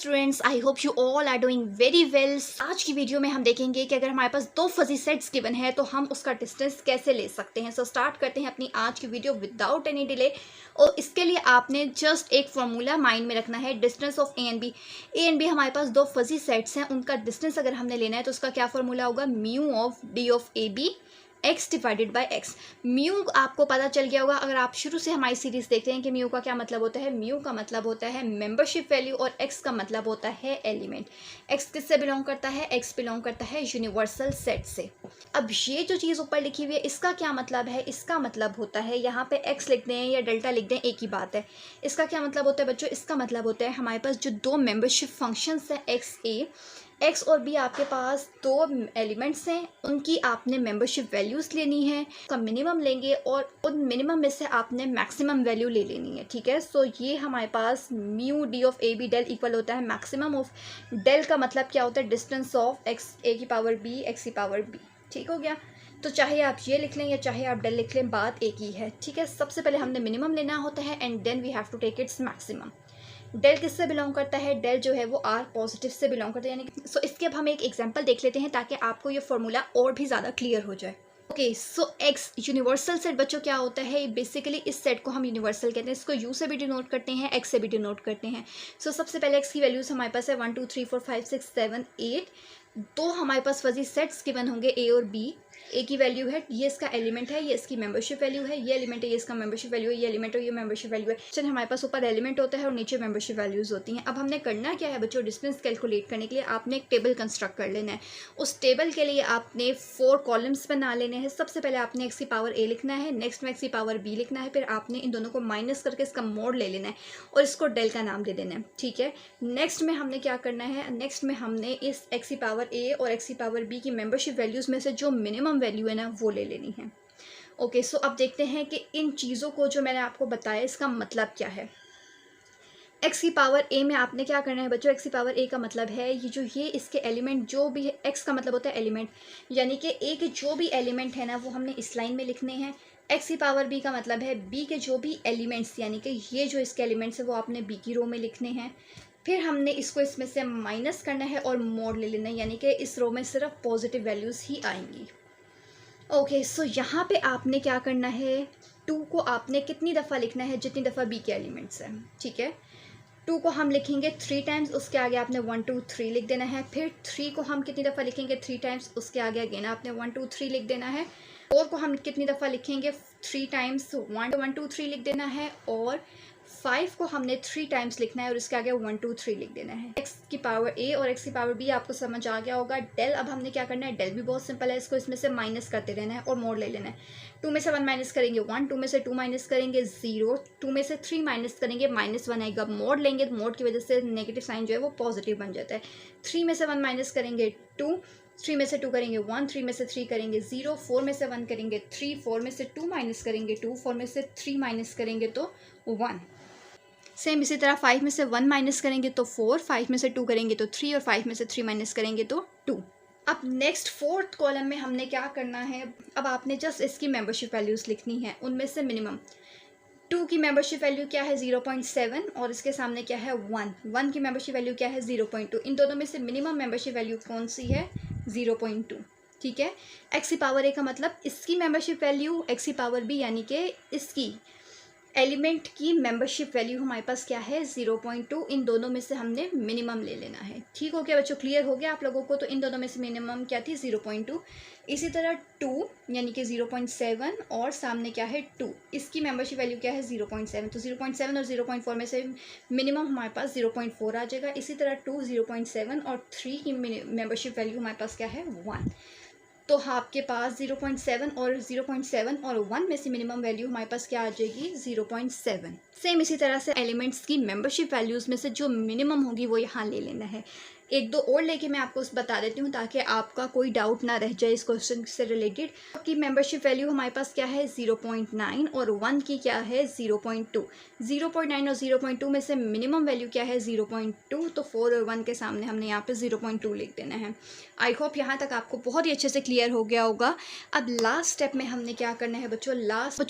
Students, I hope you all are doing very well. आज की video में हम देखेंगे कि अगर हमारे पास दो फजी सेट्स गिवन है तो हम उसका डिस्टेंस कैसे ले सकते हैं। सो स्टार्ट करते हैं अपनी आज की वीडियो विदाउट एनी डिले। और इसके लिए आपने जस्ट एक फॉर्मूला माइंड में रखना है, distance of A and B हमारे पास दो फजी सेट्स हैं, उनका डिस्टेंस अगर हमने लेना है तो उसका क्या फॉर्मूला होगा, mu of D of A B x divided by X. Mu आपको पता चल गया होगा, अगर आप शुरू से हमारी सीरीज देखते हैं कि म्यू का क्या मतलब होता है। म्यू का मतलब होता है मेंबरशिप वैल्यू और x का मतलब होता है एलिमेंट। x किससे बिलोंग करता है, x बिलोंग करता है यूनिवर्सल सेट से। अब ये जो चीज़ ऊपर लिखी हुई है इसका क्या मतलब है, इसका मतलब होता है यहाँ पे x लिख दें या डेल्टा लिख दें एक ही बात है। इसका क्या मतलब होता है बच्चों, इसका मतलब होता है हमारे पास जो दो मेंबरशिप फंक्शंस हैं एक्स और बी, आपके पास दो एलिमेंट्स हैं, उनकी आपने मेंबरशिप वैल्यूज़ लेनी है, उसका मिनिमम लेंगे और उन मिनिमम में से आपने मैक्सिमम वैल्यू ले लेनी है। ठीक है, सो ये हमारे पास mu D of A B del equal होता है मैक्सिमम ऑफ डेल का मतलब क्या होता है, डिस्टेंस ऑफ एक्स ए की पावर बी एक्स की पावर बी। ठीक हो गया, तो चाहे आप ये लिख लें या चाहे आप डेल लिख लें, बात एक ही है। ठीक है, सबसे पहले हमने मिनिमम लेना होता है and then we have to take its maximum. Del किससे बिलोंग करता है, डेल जो है वो आर पॉजिटिव से बिलोंग करता है, यानी कि इसके अब हम एक एग्जांपल देख लेते हैं ताकि आपको ये फॉर्मूला और भी ज़्यादा क्लियर हो जाए। ओके, सो एक्स यूनिवर्सल सेट बच्चों क्या होता है, बेसिकली इस सेट को हम यूनिवर्सल कहते हैं, इसको यू से भी डिनोट करते हैं, एक्स से भी डिनोट करते हैं। सो सबसे पहले एक्स की वैल्यूज हमारे पास है 1 2 3 4 5 6 7 8। तो हमारे पास फजी सेट्स गिवन होंगे ए और बी। ए की वैल्यू है, ये इसका एलिमेंट है, ये इसकी मेंबरशिप वैल्यू है, ये एलिमेंट है, ये इसका मेंबरशिप वैल्यू है, ये एलिमेंट है, ये मेंबरशिप वैल्यू है। चलिए, हमारे पास ऊपर एलिमेंट होता है और नीचे मेंबरशिप वैल्यूज होती हैं। अब हमने करना क्या है बच्चों, डिस्टेंस कैलकुलेट करने के लिए आपने एक टेबल कंस्ट्रक्ट कर लेना है। उस टेबल के लिए आपने 4 कॉलम्स बना लेने हैं। सबसे पहले आपने एक्स की पावर ए लिखना है, नेक्स्ट में एक्स की पावर बी लिखना है, फिर आपने इन दोनों को माइनस करके इसका मोड ले लेना है और इसको डेल का नाम दे देना है। ठीक है, नेक्स्ट में हमने क्या करना है, नेक्स्ट में हमने इस एक्स की पावर ए और एक्स की पावर बी की मेंबरशिप वैल्यूज में से जो मिनिमम वैल्यू है ना वो ले लेनी है। ओके, सो अब देखते हैं कि इन चीज़ों को जो मैंने आपको बताया इसका मतलब क्या है। एक्स की पावर ए में आपने क्या करना है बच्चों, एक्स की पावर ए का मतलब है ये इसके एलिमेंट जो भी है, एक्स का मतलब होता है एलिमेंट, यानी कि ए के जो भी एलिमेंट है ना वो हमने इस लाइन में लिखने हैं। एक्स की पावर बी का मतलब है बी के जो भी एलिमेंट्स, यानी कि ये जो इसके एलिमेंट्स है वो आपने बी की रो में लिखने हैं। फिर हमने इसको इसमें से माइनस करना है और मोड ले लेना है, यानी कि इस रो में सिर्फ पॉजिटिव वैल्यूज़ ही आएंगी। ओके, सो यहाँ पे आपने क्या करना है, 2 को आपने कितनी दफ़ा लिखना है, जितनी दफ़ा बी के एलिमेंट्स हैं। ठीक है, 2 को हम लिखेंगे 3 टाइम्स, उसके आगे आपने 1 2 3 लिख देना है। फिर 3 को हम कितनी दफ़ा लिखेंगे, 3 टाइम्स, उसके आगे अगेन आपने 1 2 3 लिख देना है। 4 को हम कितनी दफ़ा लिखेंगे, 3 टाइम्स, 1 2 3 लिख देना है। और 5 को हमने 3 टाइम्स लिखना है और इसके आगे 1 2 3 लिख देना है। एक्स की पावर ए और एक्स की पावर बी आपको समझ आ गया होगा। डेल अब हमने क्या करना है, डेल भी बहुत सिंपल है, इसको इसमें से माइनस करते रहना है और मोड ले लेना है। 2 में से 1 माइनस करेंगे 1, 2 में से 2 माइनस करेंगे 0, 2 में से 3 माइनस करेंगे -1 आएगा। मोड लेंगे तो मोड की वजह से नेगेटिव साइन जो है वो पॉजिटिव बन जाता है। 3 में से 1 माइनस करेंगे 2, 3 में से 2 करेंगे 1, 3 में से 3 करेंगे 0, 4 में से 1 करेंगे 3, 4 में से 2 माइनस करेंगे 2, 4 में से 3 माइनस करेंगे तो 1। सेम इसी तरह 5 में से 1 माइनस करेंगे तो 4, 5 में से 2 करेंगे तो 3 और 5 में से 3 माइनस करेंगे तो 2। अब नेक्स्ट 4th कॉलम में हमने क्या करना है, अब आपने जस्ट इसकी मेंबरशिप वैल्यूज़ लिखनी है, उनमें से मिनिमम 2 की मेंबरशिप वैल्यू क्या है 0.7 और इसके सामने क्या है 1 की मेंबरशिप वैल्यू क्या है 0.2। इन दोनों में से मिनिमम मेंबरशिप वैल्यू कौन सी है, 0.2। ठीक है, एक्स की पावर ए का मतलब इसकी मेंबरशिप वैल्यू, एक्स की पावर बी यानी कि इसकी एलिमेंट की मेंबरशिप वैल्यू हमारे पास क्या है 0.2। इन दोनों में से हमने मिनिमम ले लेना है। ठीक हो गया बच्चों, क्लियर हो गया आप लोगों को। तो इन दोनों में से मिनिमम क्या थी 0.2। इसी तरह 2 यानी कि 0.7 और सामने क्या है 2, इसकी मेंबरशिप वैल्यू क्या है 0.7। तो 0.7 और 0.4 में से मिनिमम हमारे पास 0.4 आ जाएगा। इसी तरह 2, 0.7 और 3 की मेंबरशिप वैल्यू हमारे पास क्या है 1। तो आपके पास 0.7 और 1 में से मिनिमम वैल्यू हमारे पास क्या आ जाएगी 0.7। सेम इसी तरह से एलिमेंट्स की मेंबरशिप वैल्यूज़ में से जो मिनिमम होगी वो यहाँ ले लेना है। एक दो और लेके मैं आपको बता देती हूँ ताकि आपका कोई डाउट ना रह जाए इस क्वेश्चन से रिलेटेड। की मेंबरशिप वैल्यू हमारे पास क्या है 0.9 और 1 की क्या है 0.2। 0.9 और 0.2 में से मिनिमम वैल्यू क्या है 0.2, तो 4 और 1 के सामने हमने यहाँ पे 0.2 लिख देना है। आई होप यहाँ तक आपको बहुत ही अच्छे से क्लियर हो गया होगा। अब लास्ट स्टेप में हमने क्या करना है बच्चों,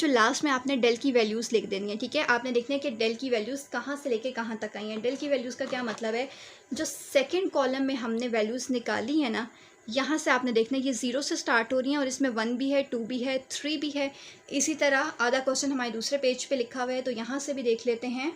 लास्ट में आपने डेल की वैल्यूज़ लिख देनी है। ठीक है, आपने देखना है कि डेल की वैल्यूज़ कहाँ से लेके कहाँ तक आई हैं। डेल की वैल्यूज़ का क्या मतलब है, जो सेकेंड कॉलम में हमने वैल्यूज़ निकाली है ना, यहाँ से आपने देखना है ये 0 से स्टार्ट हो रही हैं और इसमें 1 भी है, 2 भी है, 3 भी है। इसी तरह आधा क्वेश्चन हमारे दूसरे पेज पे लिखा हुआ है, तो यहाँ से भी देख लेते हैं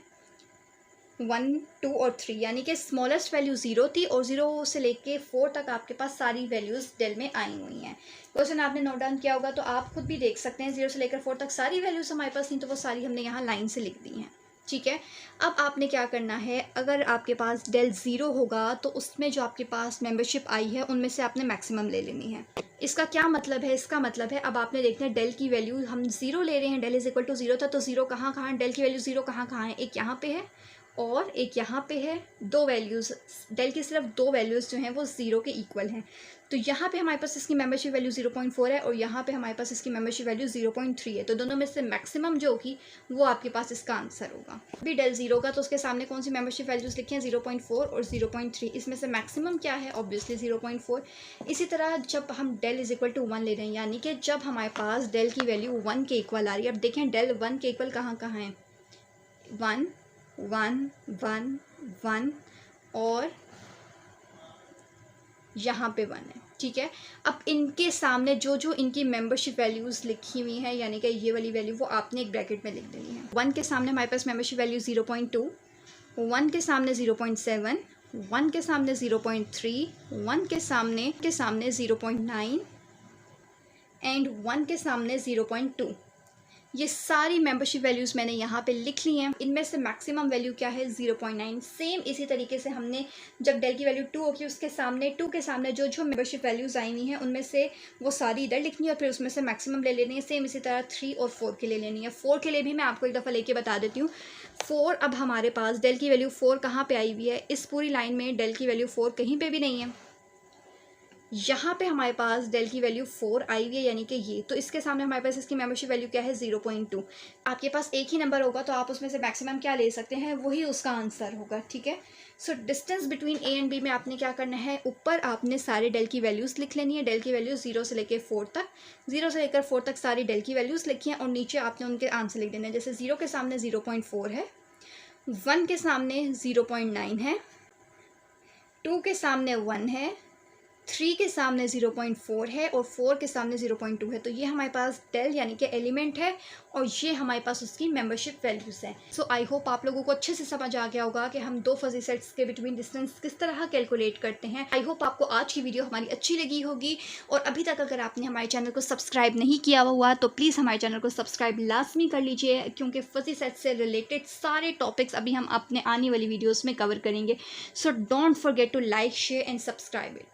1, 2 और 3, यानी कि स्मॉलेस्ट वैल्यू 0 थी और 0 से लेके 4 तक आपके पास सारी वैल्यूज़ डेल में आई हुई हैं। क्वेश्चन आपने नोट डाउन किया होगा तो आप खुद भी देख सकते हैं 0 से लेकर 4 तक सारी वैल्यूज़ हमारे पास थी, तो वो सारी हमने यहाँ लाइन से लिख दी हैं। ठीक है, अब आपने क्या करना है, अगर आपके पास डेल 0 होगा तो उसमें जो आपके पास मेंबरशिप आई है उनमें से आपने मैक्सिमम ले लेनी है। इसका क्या मतलब है, इसका मतलब है अब आपने देखना है डेल की वैल्यू हम 0 ले रहे हैं, डेल इज इक्वल टू 0 था, तो 0 कहाँ कहाँ है, डेल की वैल्यू 0 कहाँ कहाँ है, एक यहाँ पे है और एक यहाँ पे है। दो वैल्यूज़, डेल की सिर्फ दो वैल्यूज़ जो हैं वो 0 के इक्वल हैं। तो यहाँ पे हमारे पास इसकी मेंबरशिप वैल्यू 0.4 है और यहाँ पे हमारे पास इसकी मेंबरशिप वैल्यू 0.3 है। तो दोनों में से मैक्सिमम जो होगी वो आपके पास इसका आंसर होगा। अभी डेल 0 का तो उसके सामने कौन सी मेंबरशिप वैल्यूज़ लिखी हैं 0.4 और 0.3, इसमें से मैक्सिमम क्या है ऑब्वियसली 0.4। इसी तरह जब हम डेल इज इक्वल टू 1 ले रहे हैं, यानी कि जब हमारे पास डेल की वैल्यू 1 के इक्वल आ रही है। अब देखें डेल 1 के इक्वल कहाँ कहाँ है, 1 1 1 1 और यहाँ पे 1 है। ठीक है, अब इनके सामने जो जो इनकी मेंबरशिप वैल्यूज़ लिखी हुई हैं, यानी कि ये वाली वैल्यू वो आपने एक ब्रैकेट में लिख देनी है। 1 के सामने हमारे पास मेंबरशिप वैल्यू 0.2, 1 के सामने 0.7, 1 के सामने 0.3, 1 के सामने 0.9 एंड 1 के सामने 0.2। ये सारी मेंबरशिप वैल्यूज़ मैंने यहाँ पे लिख ली हैं। इनमें से मैक्सिमम वैल्यू क्या है 0.9। सेम इसी तरीके से हमने जब डेल की वैल्यू 2 होगी उसके सामने 2 के सामने जो जो मेंबरशिप वैल्यूज़ आई हुई हैं उनमें से वो सारी इधर लिखनी है और फिर उसमें से मैक्सिमम ले लेनी है। सेम इसी तरह 3 और 4 के लिए लेनी है। 4 के लिए भी मैं आपको एक दफ़ा लेके बता देती हूँ। 4, अब हमारे पास डेल की वैल्यू 4 कहाँ पर आई हुई है, इस पूरी लाइन में डेल की वैल्यू 4 कहीं पर भी नहीं है। यहाँ पे हमारे पास डेल की वैल्यू 4 आई हुई है, यानी कि ये, तो इसके सामने हमारे पास इसकी मेंबरशिप वैल्यू क्या है 0.2। आपके पास एक ही नंबर होगा तो आप उसमें से मैक्सिमम क्या ले सकते हैं, वही उसका आंसर होगा। ठीक है, so distance between A and B में आपने क्या करना है, ऊपर आपने सारे डेल की वैल्यूज़ लिख लेनी है। डेल की वैल्यू 0 से लेकर 4 तक, 0 से लेकर 4 तक सारी डेल की वैल्यूज़ लिखी हैं और नीचे आपने उनके आंसर लिख देना है। जैसे 0 के सामने 0.4 है, 1 के सामने 0.9 है, 2 के सामने 1 है, 3 के सामने 0.4 है और 4 के सामने 0.2 है। तो ये हमारे पास डेल यानी कि एलिमेंट है और ये हमारे पास उसकी मेंबरशिप वैल्यूज़ हैं। सो आई होप आप लोगों को अच्छे से समझ आ गया होगा कि हम दो फजी सेट्स के बिटवीन डिस्टेंस किस तरह कैलकुलेट करते हैं। आई होप आपको आज की वीडियो हमारी अच्छी लगी होगी और अभी तक अगर आपने हमारे चैनल को सब्सक्राइब नहीं किया हुआ तो प्लीज़ हमारे चैनल को सब्सक्राइब लाजमी कर लीजिए, क्योंकि फजी सेट से रिलेटेड सारे टॉपिक्स अभी हम अपने आने वाली वीडियोज़ में कवर करेंगे। So don't forget to like, share and subscribe it.